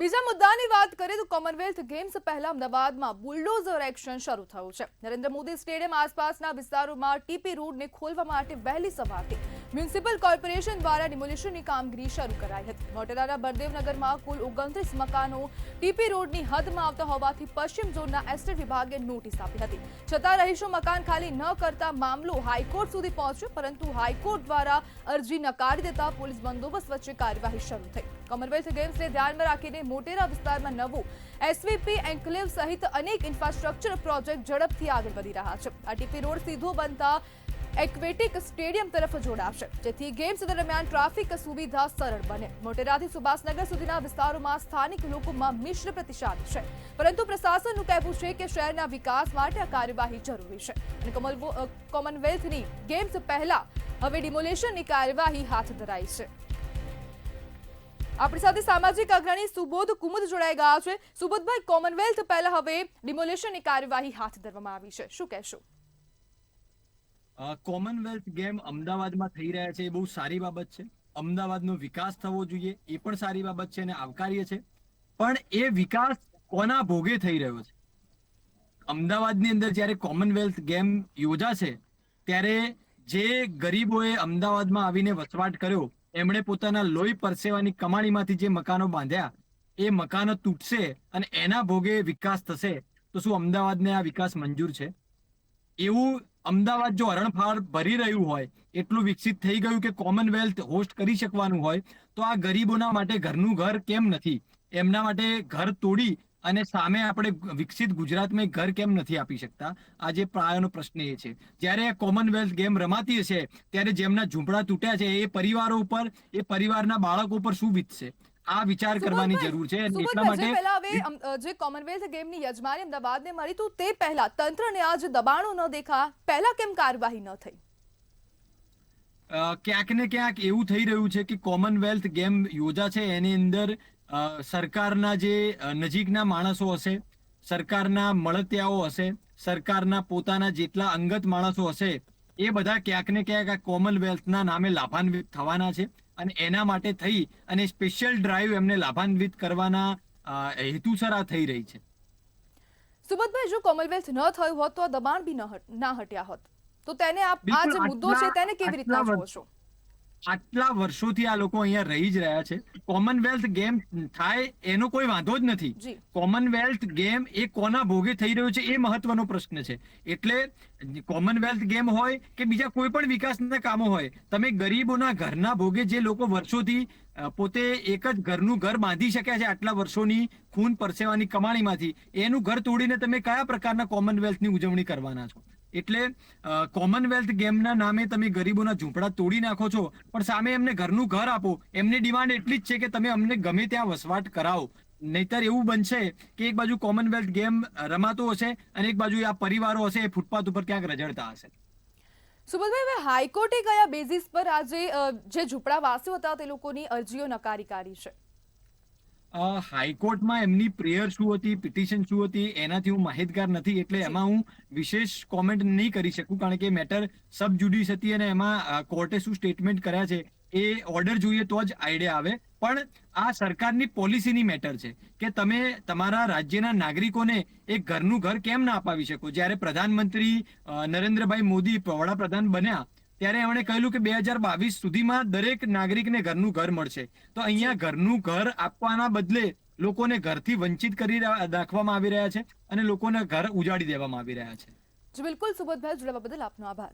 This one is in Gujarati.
બીજા મુદ્દાની વાત કરીએ તો કોમનવેલ્થ ગેમ્સ પહેલા અમદાવાદમાં બુલડોઝર એક્શન શરૂ થયું છે। નરેન્દ્ર મોદી સ્ટેડિયમ આસપાસના વિસ્તારોમાં ટીપી રોડને ખોલવા માટે વહેલી સવારથી મ્યુનિસિપલ કોર્પોરેશન દ્વારા ડિમોલિશનની કામગીરી શરૂ કરાઈ હતી। મોટેરાના બળદેવનગરમાં કુલ 29 મકાનો ટીપી રોડની હદમાં આવતા હોવાથી પશ્ચિમ ઝોનના એસ્ટેટ વિભાગે નોટિસ આપી હતી, છતાં રહીશો મકાન ખાલી ન કરતા મામલો હાઈકોર્ટ સુધી પહોંચ્યો, પરંતુ હાઈકોર્ટ દ્વારા અરજી નકારી દેતા પોલીસ બંદોબસ્ત વચ્ચે કાર્યવાહી શરૂ થઈ। કોમનવેલ્થ ગેમ્સને ધ્યાનમાં રાખીને મોટેરા વિસ્તારમાં નવું એસવીપી એન્કલેવ સહિત અનેક ઇન્ફ્રાસ્ટ્રક્ચર પ્રોજેક્ટ ઝડપથી આગળ વધી રહ્યા છે। આ ટીપી રોડ સીધો બનતા એક્વેટિક સ્ટેડિયમ તરફ જોડાશે, જેથી ગેમ્સ દરમિયાન ટ્રાફિક સુવિધા સરળ બને। મોટેરાથી સુભાષનગર સુધીના વિસ્તારોમાં સ્થાનિક લોકોમાં મિશ્ર પ્રતિસાદ છે, પરંતુ પ્રશાસનનું કહેવું છે કે શહેરના વિકાસ માટે આ કાર્યવાહી જરૂરી છે અને કોમનવેલ્થની ગેમ્સ પહેલા હવે ડિમોલિશનની કાર્યવાહી હાથ ધરાઈ છે। આપણી સાથે સામાજિક અગ્રણી સુબોધ કુમુદ જોડાઈ ગયા છે। સુબોધભાઈ, કોમનવેલ્થ પહેલા હવે ડિમોલિશનની કાર્યવાહી હાથ ધરવામાં આવી છે, શું કહેશો? કોમનવેલ્થ ગેમ અમદાવાદમાં થઈ રહ્યા છે એ બહુ સારી બાબત છે। અમદાવાદનો વિકાસ થવો જોઈએ એ પણ સારી બાબત છે અને આવકાર્ય છે, પણ એ વિકાસ કોના ભોગે થઈ રહ્યો છે? અમદાવાદની અંદર જ્યારે કોમનવેલ્થ ગેમ યોજાશે ત્યારે જે ગરીબોએ અમદાવાદમાં આવીને વસવાટ કર્યો, એમણે પોતાના લોહી પરસેવાની કમાણીમાંથી જે મકાનો બાંધ્યા, એ મકાનો તૂટશે અને એના ભોગે વિકાસ થશે, તો શું અમદાવાદને આ વિકાસ મંજૂર છે? એવું અમદાવાદ જો હરણફાળ ભરી રહ્યું હોય, એટલું વિકસિત થઈ ગયું કે કોમનવેલ્થ હોસ્ટ કરી શકવાનું હોય, તો આ ગરીબોના માટે ઘરનું ઘર કેમ નથી? એમના માટે ઘર તોડી અને સામે આપણે વિકસિત ગુજરાતમાં એક ઘર કેમ નથી આપી શકતા? આજે પ્રાયનો પ્રશ્ન એ છે। જ્યારે કોમનવેલ્થ ગેમ રમાતી હશે ત્યારે જેમના ઝૂંપડા તૂટ્યા છે એ પરિવારો ઉપર, એ પરિવારના બાળકો ઉપર શું વીતશે? આ વિચાર કરવાની જરૂર છે। એટલા માટે પહેલા હવે જે કોમનવેલ્થ ગેમની યજમાની અમદાવાદને મળી, તો તે પહેલા તંત્રને આ જે દબાણો ન દેખા, પહેલા કેમ કાર્યવાહી ન થઈ? ક્યાંક ને ક્યાંક એવું થઈ રહ્યું છે કે કોમનવેલ્થ ગેમ યોજાશે એની અંદર સરકારના જે નજીકના માણસો હશે, સરકારના મળતિયાઓ હશે, સરકારના પોતાના જેટલા અંગત માણસો હશે, એ બધા ક્યાંક ને ક્યાંક આ કોમનવેલ્થના નામે લાભાન્વિત થવાના છે અને એના માટે થઈ અને સ્પેશિયલ ડ્રાઈવ એમને લાભાન્વિત કરવાના હેતુસર આ થઈ રહી છે। સુબોધભાઈ, જો કોમનવેલ્થ ન થયું હોત તો આ દબાણ બી ના હટ્યા હોત, તો તેને આ જે મુદ્દો છે તેને કેવી રીતના જોવો છો? આટલા વર્ષોથી આ લોકો અહીંયા રહી જ રહ્યા છે। કોમનવેલ્થ ગેમ થાય એનો કોઈ વાંધો જ નથી। કોમનવેલ્થ ગેમ એ કોના ભોગે થઈ રહ્યો છે એ મહત્વનો પ્રશ્ન છે। એટલે કોમનવેલ્થ ગેમ હોય કે બીજા કોઈ પણ વિકાસના કામો હોય, તમે ગરીબોના ઘરના ભોગે જે લોકો વર્ષોથી પોતે એક જ ઘરનું ઘર બાંધી શક્યા છે આટલા વર્ષોની ખૂન પરસેવાની કમાણીમાંથી, એનું ઘર તોડીને તમે કયા પ્રકારના કોમનવેલ્થની ઉજવણી કરવાના છો? એટલે કોમનવેલ્થ ગેમના નામે તમે ગરીબોના ઝૂંપડા તોડી નાખો છો, પણ સામે એમને ઘરનું ઘર આપો। એમની ડિમાન્ડ એટલી જ છે કે તમે અમને ગમે ત્યાં વસવાટ કરાવો, નહીતર એવું બનશે કે એક બાજુ કોમનવેલ્થ ગેમ રમાતો હશે અને એક બાજુ આ પરિવારો હશે એ ફૂટપાથ ઉપર ક્યાંક રઝળતા હશે। સુબોધભાઈ, હવે હાઈકોર્ટે કયા બેઝિસ પર આજે જે ઝૂંપડાવાસીઓ હતા તે લોકોની અરજીઓ નકારી કાઢી છે? હાઈકોર્ટમાં એમની પ્રેયર શું હતી, પિટિશન શું હતી, એનાથી હું માહિતગાર નથી, એટલે એમાં હું વિશેષ કોમેન્ટ નહીં કરી શકું, કારણ કે મેટર સબ જ્યુડિસ હતી અને એમાં કોર્ટે શું સ્ટેટમેન્ટ કર્યા છે એ ઓર્ડર જોઈએ તો જ આઈડિયા આવે। પણ આ સરકારની પોલિસીની મેટર છે કે તમે તમારા રાજ્યના નાગરિકોને એક ઘરનું ઘર કેમ ના અપાવી શકો? જ્યારે પ્રધાનમંત્રી નરેન્દ્રભાઈ મોદી વડાપ્રધાન બન્યા ત્યારે એમણે કહેલું કે 2022 સુધીમાં દરેક નાગરિકને ઘરનું ઘર મળશે, તો અહીંયા ઘરનું ઘર આપવાના બદલે લોકોને ઘરથી વંચિત કરી રાખવામાં આવી રહ્યા છે અને લોકોને ઘર ઉજાડી દેવામાં આવી રહ્યા છે। જી બિલકુલ સુબોધભાઈ, જોડાવા બદલ આપનો આભાર।